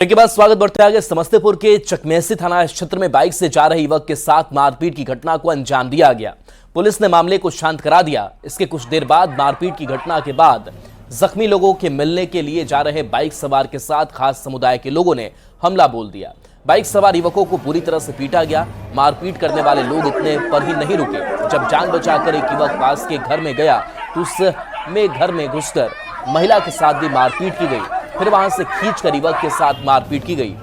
के बाद स्वागत बढ़ते आगे। समस्तीपुर के चकमेहसी थाना क्षेत्र में बाइक से जा रहे युवक के साथ मारपीट की घटना को अंजाम दिया गया। पुलिस ने मामले को शांत करा दिया। इसके कुछ देर बाद मारपीट की घटना के बाद जख्मी लोगों के मिलने के लिए जा रहे बाइक सवार के साथ खास समुदाय के लोगों ने हमला बोल दिया। बाइक सवार युवकों को पूरी तरह से पीटा गया। मारपीट करने वाले लोग इतने पर ही नहीं रुके। जब जान बचाकर एक युवक पास के घर में गया तो उसमें घर में घुसकर महिला के साथ भी मारपीट की गई। फिर वहां से खींचकर युवक के साथ मारपीट की गई।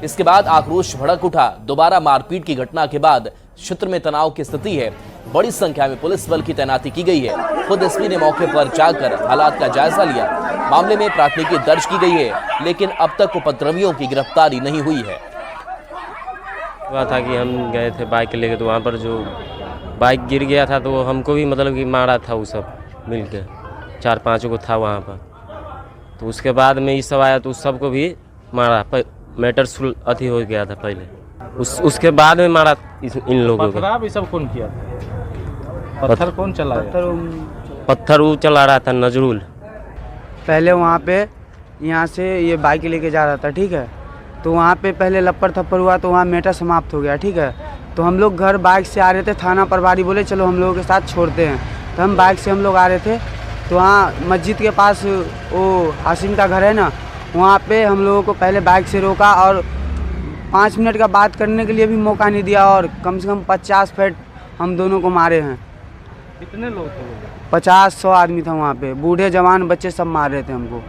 इसके बाद आक्रोश भड़क उठा। दोबारा मारपीट की घटना के बाद क्षेत्र में तनाव की स्थिति है। बड़ी संख्या में पुलिस बल की तैनाती की गई है। खुद एसपी ने मौके पर जाकर हालात का जायजा लिया। मामले में प्राथमिकी दर्ज की गई है, लेकिन अब तक उपद्रवियों की गिरफ्तारी नहीं हुई है। हुआ था कि हम गए थे बाइक लेके, तो वहाँ पर जो बाइक गिर गया था तो हमको भी मतलब कि मारा था। वो सब मिल के 4-5 को था वहाँ पर। तो उसके बाद में ये सब आया तो उस सबको भी मारा। मैटर अति हो गया था पहले, उसके बाद में मारा इन लोगों को। ये सब कौन किया था? पत्थर कौन चला? पत्थर वो चला रहा था नजरुल। पहले वहाँ पे यहाँ से ये बाइक लेके जा रहा था, ठीक है। तो वहाँ पे पहले लपड़ थप्पड़ हुआ तो वहाँ मैटर समाप्त हो गया, ठीक है। तो हम लोग घर बाइक से आ रहे थे। थाना प्रभारी बोले चलो हम लोगों के साथ छोड़ते हैं। तो हम बाइक से हम लोग आ रहे थे। तो वहाँ मस्जिद के पास वो हाशिम का घर है ना, वहाँ पे हम लोगों को पहले बाइक से रोका और 5 मिनट का बात करने के लिए भी मौका नहीं दिया। और कम से कम 50 फीट हम दोनों को मारे हैं। कितने लोग थे? 50-100 आदमी था वहाँ पे। बूढ़े जवान बच्चे सब मार रहे थे हमको।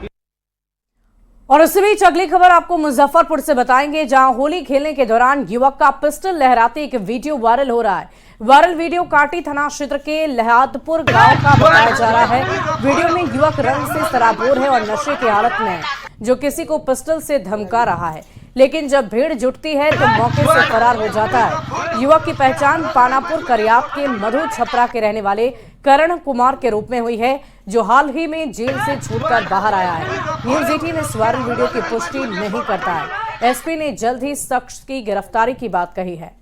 और इसी बीच अगली खबर आपको मुजफ्फरपुर से बताएंगे, जहां होली खेलने के दौरान युवक का पिस्टल लहराते एक वीडियो वायरल हो रहा है। वायरल वीडियो काटी थाना क्षेत्र के लहादपुर गांव का बताया जा रहा है। वीडियो में युवक रंग से सराबोर है और नशे की हालत में है, जो किसी को पिस्टल से धमका रहा है। लेकिन जब भीड़ जुटती है तो मौके से फरार हो जाता है। युवक की पहचान पानापुर करियाप के मधु छपरा के रहने वाले करण कुमार के रूप में हुई है, जो हाल ही में जेल से छूटकर बाहर आया है। न्यूज़ 18 इस वायरल वीडियो की पुष्टि नहीं करता है। एसपी ने जल्द ही शख्स की गिरफ्तारी की बात कही है।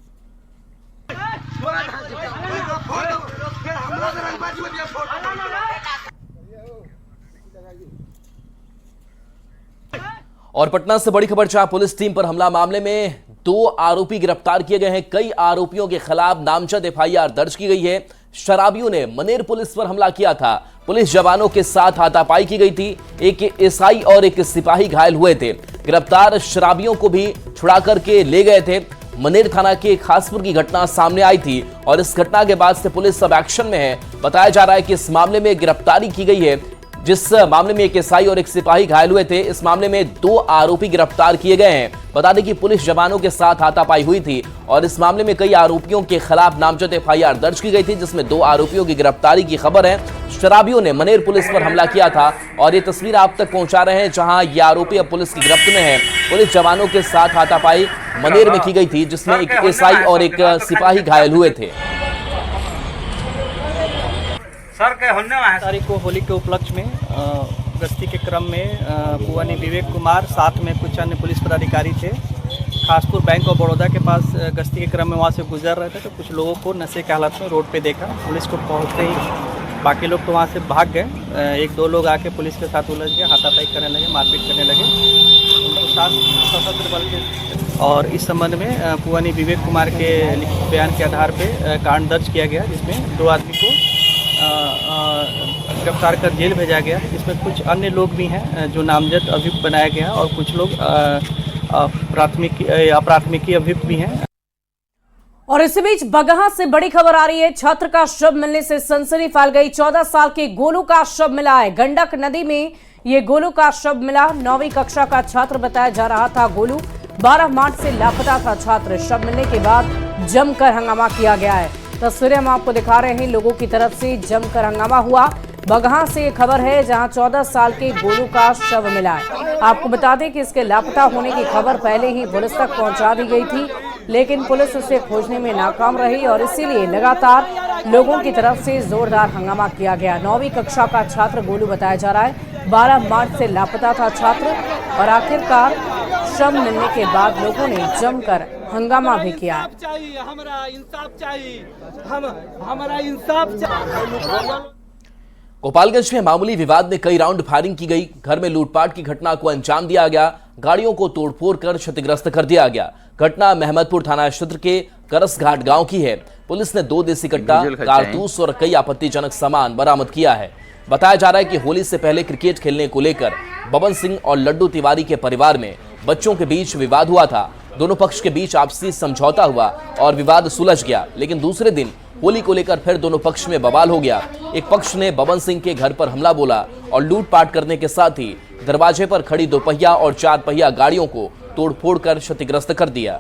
और पटना से बड़ी खबर, जहां पुलिस टीम पर हमला मामले में 2 आरोपी गिरफ्तार किए गए हैं। कई आरोपियों के खिलाफ नामजद एफआईआर दर्ज की गई है। शराबियों ने मनेर पुलिस पर हमला किया था। पुलिस जवानों के साथ हाथापाई की गई थी। एक एसआई और एक सिपाही घायल हुए थे। गिरफ्तार शराबियों को भी छुड़ा करके ले गए थे। मनेर थाना के खासपुर की घटना सामने आई थी और इस घटना के बाद से पुलिस सब एक्शन में है। बताया जा रहा है कि इस मामले में गिरफ्तारी की गई है। जिस मामले में एक एसआई और एक सिपाही घायल हुए थे, इस मामले में 2 आरोपी गिरफ्तार किए गए हैं। बता दें कि पुलिस जवानों के साथ हाथापाई हुई थी और इस मामले में कई आरोपियों के खिलाफ नामजद एफआईआर दर्ज की गई थी, जिसमें 2 आरोपियों की गिरफ्तारी की खबर है। शराबियों ने मनेर पुलिस पर हमला किया था और ये तस्वीर आप तक पहुंचा रहे हैं, जहां ये आरोपी अब पुलिस की गिरफ्त में है। पुलिस जवानों के साथ हाथापाई मनेर में की गई थी, जिसमें एक एसआई और एक सिपाही घायल हुए थे। सर तारीख को होली के उपलक्ष्य में गश्ती के क्रम में पुआनी विवेक कुमार साथ में कुछ अन्य पुलिस पदाधिकारी थे। खासपुर बैंक ऑफ बड़ौदा के पास गश्ती के क्रम में वहाँ से गुजर रहे थे तो कुछ लोगों को नशे के हालत में रोड पे देखा। पुलिस को पहुँचते ही बाकी लोग तो वहाँ से भाग गए। 1-2 लोग आके पुलिस के साथ उलझ गए, हाथापाई करने लगे, मारपीट करने लगे। उनको साथ सशस्त्र बल के और इस संबंध में पुआनी विवेक कुमार के लिखित बयान के आधार पर कांड दर्ज किया गया, जिसमें 2 आदमी को गिरफ्तार कर जेल भेजा गया। इसमें कुछ अन्य लोग भी हैं जो नामजद अभियुक्त बनाया गया और कुछ लोग अप्राथमिकी अभियुक्त भी हैं। और इसी बीच बगहा से बड़ी खबर आ रही है। छात्र का शव मिलने से सनसनी फैल गई। 14 साल के गोलू का शव मिला है। गंडक नदी में ये गोलू का शव मिला। 9वीं कक्षा का छात्र बताया जा रहा था गोलू। 12 मार्च से लापता था छात्र। शव मिलने के बाद जमकर हंगामा किया गया है। तस्वीरें हम आपको दिखा रहे हैं। लोगों की तरफ से जमकर हंगामा हुआ। बगहा से ये खबर है, जहां 14 साल के गोलू का शव मिला है। आपको बता दें कि इसके लापता होने की खबर पहले ही पुलिस तक पहुंचा दी गई थी, लेकिन पुलिस उसे खोजने में नाकाम रही और इसीलिए लगातार लोगों की तरफ से जोरदार हंगामा किया गया। 9वीं कक्षा का छात्र गोलू बताया जा रहा है। 12 मार्च से लापता था छात्र और आखिरकार शव मिलने के बाद लोगों ने जमकर हंगामा भी किया। हमारा इंसाफ चाहिए। गोपालगंज में मामूली विवाद में कई राउंड फायरिंग की गई। घर में लूटपाट की घटना को अंजाम दिया गया। गाड़ियों को तोड़फोड़ कर क्षतिग्रस्त कर दिया गया। घटना महमदपुर थाना क्षेत्र के करसघाट गांव की है। पुलिस ने 2 देसी कट्टा, कारतूस और कई आपत्तिजनक सामान बरामद किया है। बताया जा रहा है कि होली से पहले क्रिकेट खेलने को लेकर बबन सिंह और लड्डू तिवारी के परिवार में बच्चों के बीच विवाद हुआ था। दोनों पक्ष के बीच आपसी समझौता हुआ और विवाद सुलझ गया, लेकिन दूसरे दिन होली को लेकर फिर दोनों पक्ष में बवाल हो गया। एक पक्ष ने बबन सिंह के घर पर हमला बोला और लूटपाट करने के साथ ही दरवाजे पर खड़ी 2 पहिया और 4 पहिया गाड़ियों को तोड़फोड़ कर क्षतिग्रस्त कर दिया।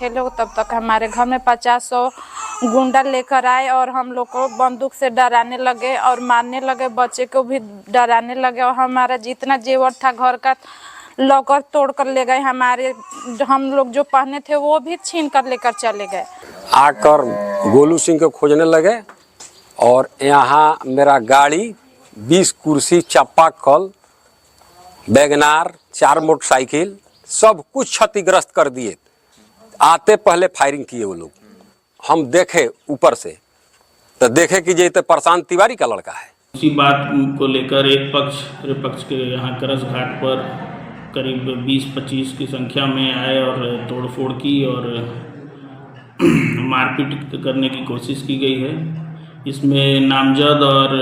थे लोग, तब तक हमारे घर में 50-100 गुंडा लेकर आए और हम लोग को बंदूक से डराने लगे और मारने लगे। बच्चे को भी डराने लगे और हमारा जितना जेवर था घर का लॉकर तोड़ कर ले गए। हमारे हम लोग जो पहने थे वो भी छीन कर लेकर चले गए। आकर गोलू सिंह को खोजने लगे और यहाँ मेरा गाड़ी, 20 कुर्सी, चापाकल, वैगनार, 4 मोटरसाइकिल सब कुछ क्षतिग्रस्त कर दिए। आते पहले फायरिंग किए वो लोग। हम देखे ऊपर से तो देखे कि ये तो प्रशांत तिवारी का लड़का है। इसी बात को लेकर एक पक्ष विपक्ष के यहाँ करस घाट पर करीब 20-25 की संख्या में आए और तोड़फोड़ की और मारपीट करने की कोशिश की गई है। इसमें नामजद और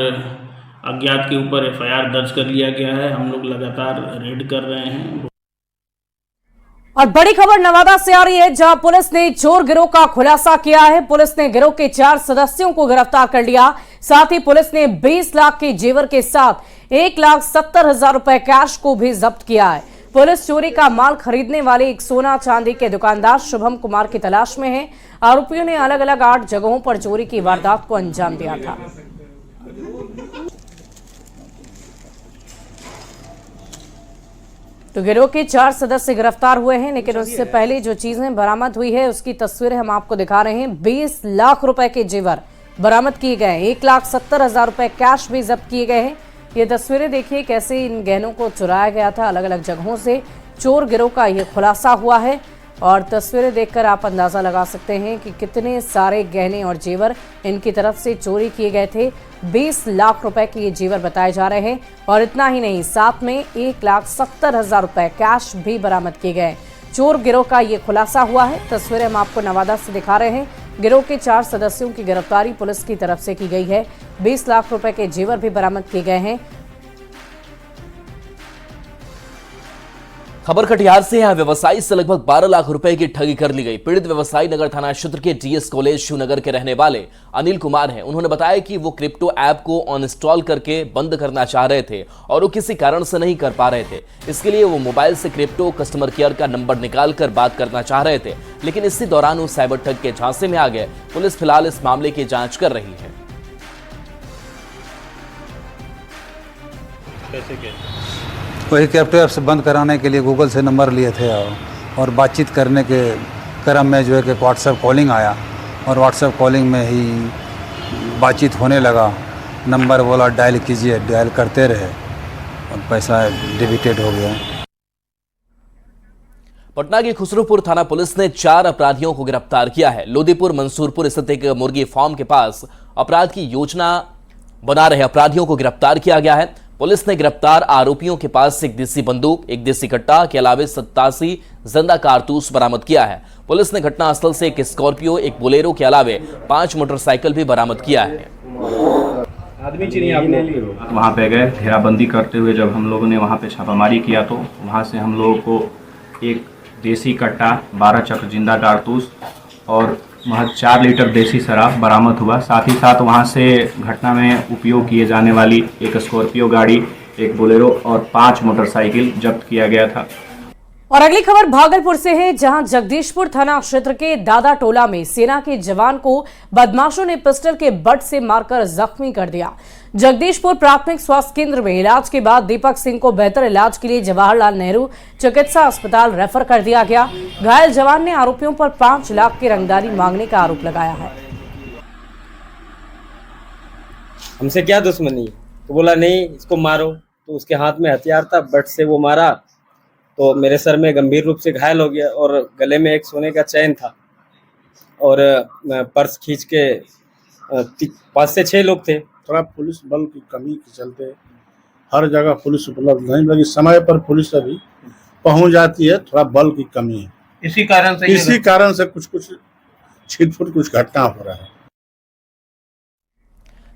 अज्ञात के ऊपर FIR दर्ज कर लिया गया है। हम लोग लगातार रेड कर रहे हैं। और बड़ी खबर नवादा से आ रही है, जहां पुलिस ने चोर गिरोह का खुलासा किया है। पुलिस ने गिरोह के 4 सदस्यों को गिरफ्तार कर लिया। साथ ही पुलिस ने 20 लाख के जेवर के साथ 1,70,000 रुपए कैश को भी जब्त किया है। पुलिस चोरी का माल खरीदने वाले एक सोना चांदी के दुकानदार शुभम कुमार की तलाश में है। आरोपियों ने अलग अलग 8 जगहों पर चोरी की वारदात को अंजाम दिया था। तो गिरोह के 4 सदस्य गिरफ्तार हुए हैं, लेकिन उससे पहले जो चीजें बरामद हुई है उसकी तस्वीरें हम आपको दिखा रहे हैं। 20 लाख रुपए के जेवर बरामद किए गए, 1,70,000 रुपए कैश भी जब्त किए गए हैं। ये तस्वीरें देखिए कैसे इन गहनों को चुराया गया था। अलग अलग जगहों से चोर गिरोह का ये खुलासा हुआ है और तस्वीरें देखकर आप अंदाजा लगा सकते हैं कि कितने सारे गहने और जेवर इनकी तरफ से चोरी किए गए थे। 20 लाख रुपए के ये जेवर बताए जा रहे हैं और इतना ही नहीं, साथ में 1,70,000 रुपए कैश भी बरामद किए गए। चोर गिरोह का ये खुलासा हुआ है। तस्वीरें हम आपको नवादा से दिखा रहे हैं। गिरोह के 4 सदस्यों की गिरफ्तारी पुलिस की तरफ से की गई है। 20 लाख रुपए के जेवर भी बरामद किए गए हैं। खबर कटिहार से, यहां व्यवसायी से लगभग 12 लाख रुपए की ठगी कर ली गई। पीड़ित व्यवसायी नगर थाना क्षेत्र के DS कॉलेज शिवनगर के रहने वाले अनिल कुमार हैं। उन्होंने बताया कि वो क्रिप्टो ऐप को अनइंस्टॉल करके बंद करना चाह रहे थे और वो किसी कारण से नहीं कर पा रहे थे। इसके लिए वो मोबाइल से क्रिप्टो कस्टमर केयर का नंबर निकालकर बात करना चाह रहे थे, लेकिन इसी दौरान वो साइबर ठग के झांसे में आ गए। पुलिस फिलहाल इस मामले की जांच कर रही है। वही क्रिप्टो ऐप से बंद कराने के लिए गूगल से नंबर लिए थे और बातचीत करने के क्रम में जो है कि व्हाट्सएप कॉलिंग आया और व्हाट्सएप कॉलिंग में ही बातचीत होने लगा। नंबर बोला डायल कीजिए, डायल करते रहे और पैसा डेबिटेड हो गया। पटना की खुसरूपुर थाना पुलिस ने 4 अपराधियों को गिरफ्तार किया है। लोदीपुर मंसूरपुर स्थित एक मुर्गी फार्म के पास अपराध की योजना बना रहे अपराधियों को गिरफ्तार किया गया है। पुलिस ने गिरफ्तार आरोपियों के पास से एक देसी बंदूक, एक देसी कट्टा के अलावा 87 जिंदा कारतूस बरामद किया है। पुलिस ने घटनास्थल से एक स्कॉर्पियो, एक बोलेरो के अलावा 5 मोटरसाइकिल भी बरामद किया है। वहाँ पे गए, घेराबंदी करते हुए जब हम लोगों ने वहाँ पे छापामारी किया तो वहाँ से हम लोगों को एक देसी कट्टा, 12 चक्र जिंदा कारतूस और महज 4 लीटर देसी शराब बरामद हुआ। साथ ही साथ वहां से घटना में उपयोग किए जाने वाली एक स्कॉर्पियो गाड़ी, एक बोलेरो और 5 मोटरसाइकिल जब्त किया गया था। और अगली खबर भागलपुर से है, जहां जगदीशपुर थाना क्षेत्र के दादा टोला में सेना के जवान को बदमाशों ने पिस्टल के बट से मारकर जख्मी कर दिया। जगदीशपुर प्राथमिक स्वास्थ्य केंद्र में इलाज के बाद दीपक सिंह को बेहतर इलाज के लिए जवाहरलाल नेहरू चिकित्सा अस्पताल रेफर कर दिया गया। घायल जवान ने आरोपियों पर 5 लाख की रंगदारी मांगने का आरोप लगाया है। हमसे क्या दुश्मनी, तो बोला नहीं इसको मारो, तो उसके हाथ में हथियार था, बट से वो मारा तो मेरे सर में गंभीर रूप से घायल हो गया और गले में एक सोने का चैन था और पर्स खींच के 5 से 6 लोग थे। थोड़ा पुलिस बल की कमी के चलते हर जगह पुलिस उपलब्ध नहीं, लेकिन समय पर पुलिस अभी पहुंच जाती है, थोड़ा बल की कमी है। इसी कारण से कुछ छिटफुट कुछ घटना हो रहा है।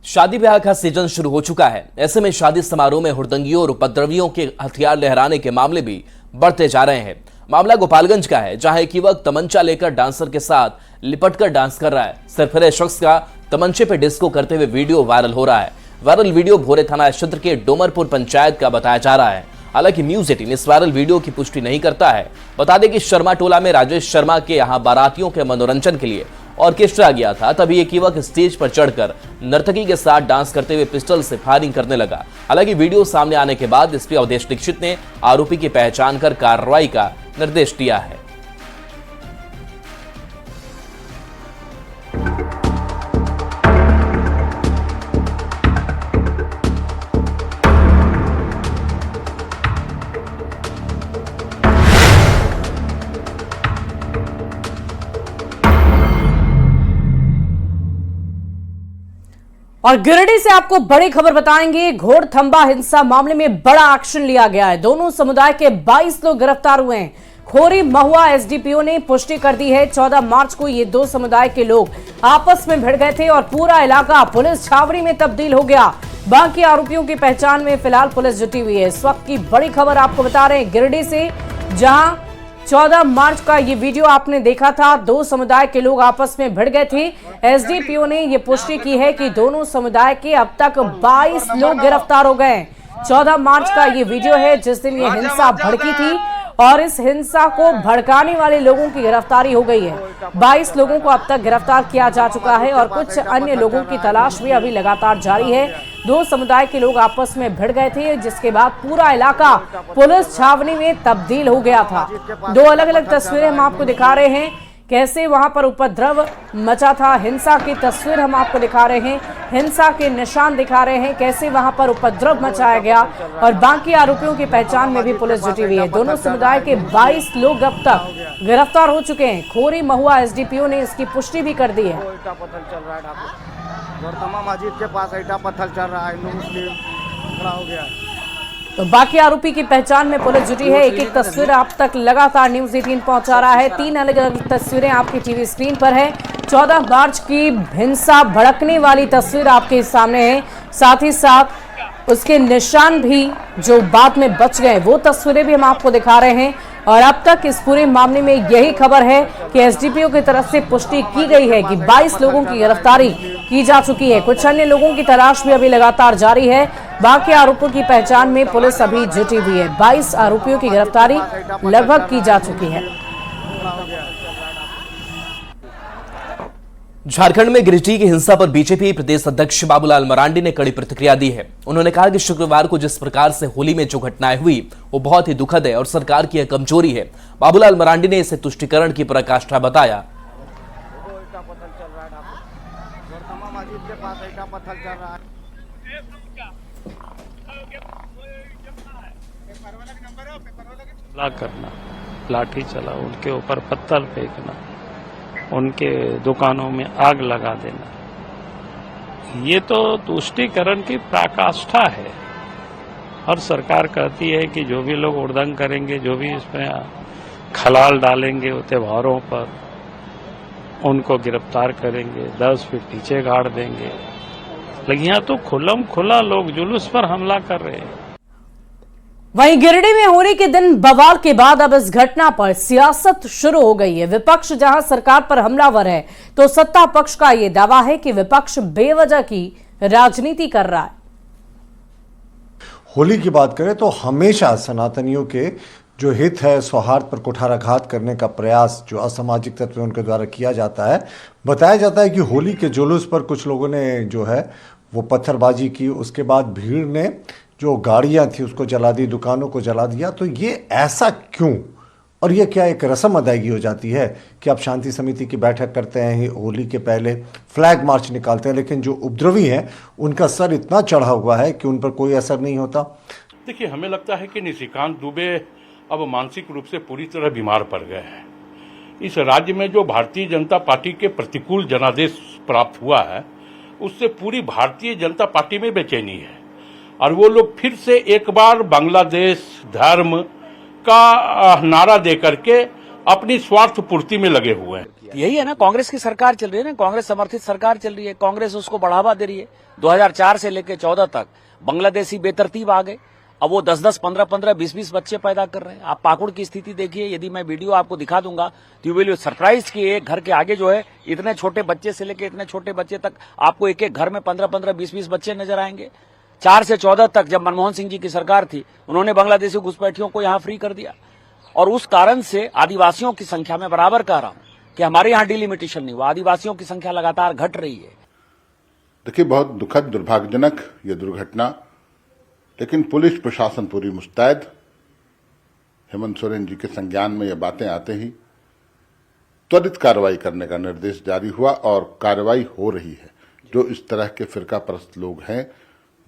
शादी ब्याह का सीजन शुरू हो चुका है। ऐसे में शादी समारोह में हुड़दंगियों और उपद्रवियों के हथियार लहराने के मामले भी बढ़ते जा रहे हैं। मामला गोपालगंज का है, जहां एक युवक तमंचा लेकर डांसर के साथ लिपटकर डांस कर रहा है। सरफराज शख्स का तमंचे पे डिस्को करते हुए वीडियो वायरल हो रहा है। वायरल वीडियो भोरे थाना क्षेत्र के डोमरपुर पंचायत का बताया जा रहा है। हालांकि न्यूज 18 इस वायरल वीडियो की पुष्टि नहीं करता है। बता दें कि शर्मा टोला में राजेश शर्मा के यहां बारातियों के मनोरंजन के लिए ऑर्केस्ट्रा गया था। तभी एक युवक स्टेज पर चढ़कर नर्तकी के साथ डांस करते हुए पिस्टल से फायरिंग करने लगा। हालांकि वीडियो सामने आने के बाद एसपी अवधेश दीक्षित ने आरोपी की पहचान कर कार्रवाई का निर्देश दिया है। और गिरिडीह से आपको बड़ी खबर बताएंगे। घोड़थंबा हिंसा मामले में बड़ा एक्शन लिया गया है। दोनों समुदाय के 22 लोग गिरफ्तार हुए हैं। खोरी महुआ एसडीपीओ ने पुष्टि कर दी है। 14 मार्च को ये दो समुदाय के लोग आपस में भिड़ गए थे और पूरा इलाका पुलिस छावनी में तब्दील हो गया। बाकी आरोपियों की पहचान में फिलहाल पुलिस जुटी हुई है। इस वक्त की बड़ी खबर आपको बता रहे हैं गिरिडीह से, जहां 14 मार्च का ये वीडियो आपने देखा था। दो समुदाय के लोग आपस में भिड़ गए थे। एसडीपीओ ने ये पुष्टि की है कि दोनों समुदाय के अब तक 22 लोग गिरफ्तार हो गए। 14 मार्च का ये वीडियो है जिस दिन ये हिंसा भड़की थी और इस हिंसा को भड़काने वाले लोगों की गिरफ्तारी हो गई है। 22 लोगों को अब तक गिरफ्तार किया जा चुका है और कुछ अन्य लोगों की तलाश भी अभी लगातार जारी है। दो समुदाय के लोग आपस में भिड़ गए थे, जिसके बाद पूरा इलाका पुलिस छावनी में तब्दील हो गया था। दो अलग अलग तस्वीरें हम आपको दिखा रहे हैं, कैसे वहां पर उपद्रव मचा था। हिंसा की तस्वीर हम आपको दिखा रहे हैं, हिंसा के निशान दिखा रहे हैं, कैसे वहां पर उपद्रव मचाया गया और बाकी आरोपियों की पहचान में भी पुलिस जुटी हुई है। दोनों समुदाय के 22 लोग अब तक गिरफ्तार हो चुके हैं। खोरी महुआ एसडीपीओ ने इसकी पुष्टि भी कर दी है। मस्जिद के पास ईटा पत्थर चल रहा है, हिंदू मुस्लिम खड़ा हो गया। तो बाकी आरोपी की पहचान में पुलिस जुटी है। एक एक तस्वीर आप तक लगातार न्यूज 18 पहुंचा रहा है। 3 अलग अलग तस्वीरें आपकी टीवी स्क्रीन पर है। 14 मार्च की हिंसा भड़कने वाली तस्वीर आपके सामने है, साथ ही साथ उसके निशान भी जो बाद में बच गए वो तस्वीरें भी हम आपको दिखा रहे हैं। और अब तक इस पूरे मामले में यही खबर है कि एसडीपीओ की तरफ से पुष्टि की गई है कि 22 लोगों की गिरफ्तारी की जा चुकी है। कुछ अन्य लोगों की तलाश भी अभी लगातार जारी है। बाकी आरोपियों की पहचान में पुलिस अभी जुटी हुई है। 22 आरोपियों की गिरफ्तारी लगभग की जा चुकी है। झारखंड में गिरिडीह की हिंसा पर बीजेपी प्रदेश अध्यक्ष बाबूलाल मरांडी ने कड़ी प्रतिक्रिया दी है। उन्होंने कहा कि शुक्रवार को जिस प्रकार से होली में जो घटनाएं हुई वो बहुत ही दुखद है और सरकार की यह कमजोरी है। बाबूलाल मरांडी ने इसे तुष्टिकरण की पराकाष्ठा बताया। करना, लाठी चला, उनके ऊपर पत्थर फेंकना, उनके दुकानों में आग लगा देना, ये तो तुष्टीकरण की पराकाष्ठा है। हर सरकार कहती है कि जो भी लोग उड़दंग करेंगे, जो भी इसमें खलाल डालेंगे त्योहारों पर, उनको गिरफ्तार करेंगे, 10 फीट नीचे गाड़ देंगे। लेकिन यहाँ तो खुल्लम खुला लोग जुलूस पर हमला कर रहे हैं। वहीं गिरिडीह में होली के दिन बवाल के बाद अब इस घटना पर सियासत शुरू हो गई है। विपक्ष जहां सरकार पर हमलावर है, तो सत्ता पक्ष का यह दावा है कि विपक्ष बेवजह की राजनीति कर रहा है। होली की बात करें तो हमेशा सनातनियों के जो हित है, सौहार्द पर कुठाराघात करने का प्रयास जो असामाजिक तत्व उनके द्वारा किया जाता है। बताया जाता है कि होली के जुलूस पर कुछ लोगों ने जो है वो पत्थरबाजी की, उसके बाद भीड़ ने जो गाड़ियां थी उसको जला दी, दुकानों को जला दिया। तो ये ऐसा क्यों, और ये क्या एक रस्म अदायगी हो जाती है कि आप शांति समिति की बैठक करते हैं, होली के पहले फ्लैग मार्च निकालते हैं, लेकिन जो उपद्रवी हैं उनका सर इतना चढ़ा हुआ है कि उन पर कोई असर नहीं होता। देखिए, हमें लगता है कि निशिकांत दुबे अब मानसिक रूप से पूरी तरह बीमार पड़ गए हैं। इस राज्य में जो भारतीय जनता पार्टी के प्रतिकूल जनादेश प्राप्त हुआ है, उससे पूरी भारतीय जनता पार्टी में बेचैनी है और वो लोग फिर से एक बार बांग्लादेश धर्म का नारा दे करके अपनी स्वार्थ पूर्ति में लगे हुए हैं। यही है ना, कांग्रेस की सरकार चल रही है ना, कांग्रेस समर्थित सरकार चल रही है, कांग्रेस उसको बढ़ावा दे रही है। 2004 से लेकर 14 तक बांग्लादेशी बेतरतीब आ गए, अब वो 10-10, 15-15, 20-20 बच्चे पैदा कर रहे हैं। आप पाकुड़ की स्थिति देखिए, यदि मैं वीडियो आपको दिखा दूंगा तो यू विल बी सरप्राइज कि एक घर के आगे जो है इतने छोटे बच्चे से लेकर इतने छोटे बच्चे तक आपको एक एक घर में 15-15, 20-20 बच्चे नजर आएंगे। 4 से 14 तक जब मनमोहन सिंह जी की सरकार थी, उन्होंने बांग्लादेशी घुसपैठियों को यहाँ फ्री कर दिया और उस कारण से आदिवासियों की संख्या में बराबर कह रहा हूं कि हमारे यहाँ डिलिमिटेशन नहीं हुआ, आदिवासियों की संख्या लगातार घट रही है। देखिए, बहुत दुखद दुर्भाग्यजनक ये दुर्घटना, लेकिन पुलिस प्रशासन पूरी मुस्तैद। हेमंत सोरेन जी के संज्ञान में ये बातें आते ही त्वरित कार्रवाई करने का निर्देश जारी हुआ और कार्रवाई हो रही है। जो इस तरह के फिरका परस्त लोग हैं,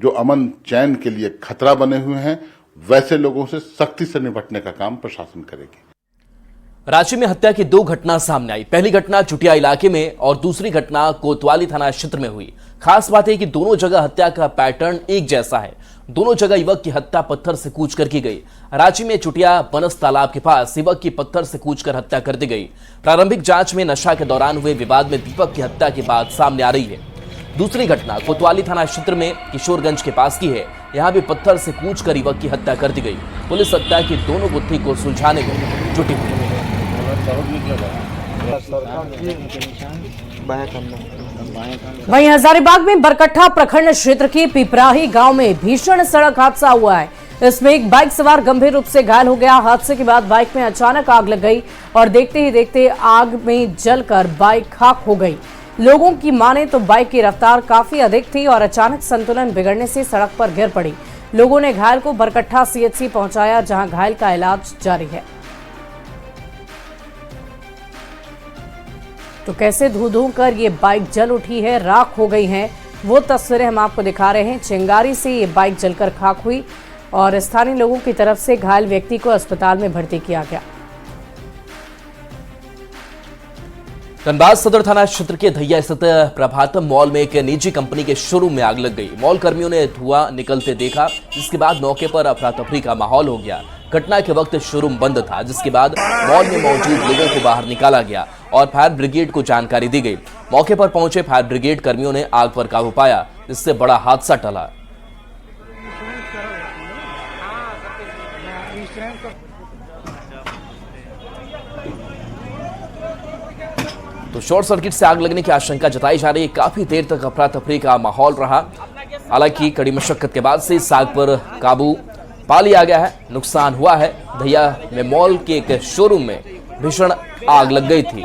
जो अमन चैन के लिए खतरा बने हुए हैं, वैसे लोगों से सख्ती से निपटने का काम प्रशासन करेगी। रांची में हत्या की 2 घटना सामने आई। पहली घटना चुटिया इलाके में और दूसरी घटना कोतवाली थाना क्षेत्र में हुई। खास बात है कि दोनों जगह हत्या का पैटर्न एक जैसा है। दोनों जगह युवक की हत्या पत्थर से कूचकर की गई। रांची में चुटिया बनस तालाब के पास युवक की पत्थर से कूचकर हत्या कर दी गई। प्रारंभिक जांच में नशा के दौरान हुए विवाद में दीपक की हत्या की बात सामने आ रही है। दूसरी घटना कोतवाली थाना क्षेत्र में किशोरगंज के पास की है। यहां भी पत्थर से कूचकर युवक की हत्या कर दी गई। पुलिस हत्या की दोनों गुत्थी को सुलझाने में जुटी हुई है। वहीं हजारीबाग में बरकट्ठा प्रखंड क्षेत्र के पिपराही गांव में भीषण सड़क हादसा हुआ है। इसमें एक बाइक सवार गंभीर रूप से घायल हो गया। हादसे के बाद बाइक में अचानक आग लग गई और देखते ही देखते आग में जलकर बाइक खाक हो गई। लोगों की माने तो बाइक की रफ्तार काफी अधिक थी और अचानक संतुलन बिगड़ने से सड़क पर गिर पड़ी। लोगों ने घायल को बरकट्ठा सीएचसी पहुंचाया, जहां घायल का इलाज जारी है। तो कैसे धू-धू कर ये बाइक जल उठी है, राख हो गई है, वो तस्वीरें हम आपको दिखा रहे हैं। चिंगारी से ये बाइक जलकर खाक हुई और स्थानीय लोगों की तरफ से घायल व्यक्ति को अस्पताल में भर्ती किया गया। धनबाद सदर थाना क्षेत्र के धैया स्थित प्रभातम मॉल में एक निजी कंपनी के शोरूम में आग लग गई। मॉल कर्मियों ने धुआं निकलते देखा, जिसके बाद मौके पर अफरा तफरी का माहौल हो गया। घटना के वक्त शोरूम बंद था, जिसके बाद मॉल में मौजूद लोगों को बाहर निकाला गया और फायर ब्रिगेड को जानकारी दी गई। मौके पर पहुंचे फायर ब्रिगेड कर्मियों ने आग पर काबू पाया, जिससे बड़ा हादसा टला। तो शॉर्ट सर्किट से आग लगने की आशंका जताई जा रही है। काफी देर तक अफरा तफरी का माहौल रहा। हालांकि कड़ी मशक्कत के बाद से इस आग पर काबू पा लिया गया है। नुकसान हुआ है। धैया में मॉल के एक शोरूम में भीषण आग लग गई थी।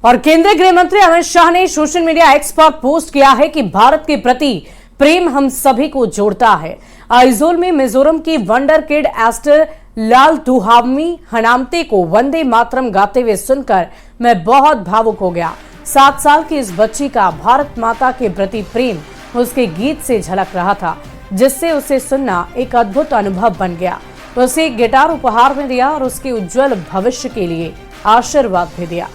और केंद्रीय गृह मंत्री अमित शाह ने सोशल मीडिया एक्स पर पोस्ट किया है कि भारत के प्रति प्रेम हम सभी को जोड़ता है। आइजोल में मिजोरम की वंडर किड एस्टर लाल दुहावमी हनामते को वंदे मातरम गाते हुए सुनकर मैं बहुत भावुक हो गया। 7 साल की इस बच्ची का भारत माता के प्रति प्रेम उसके गीत से झलक रहा था, जिससे उसे सुनना एक अद्भुत अनुभव बन गया। उसे गिटार उपहार में दिया और उसके उज्जवल भविष्य के लिए आशीर्वाद भी दिया।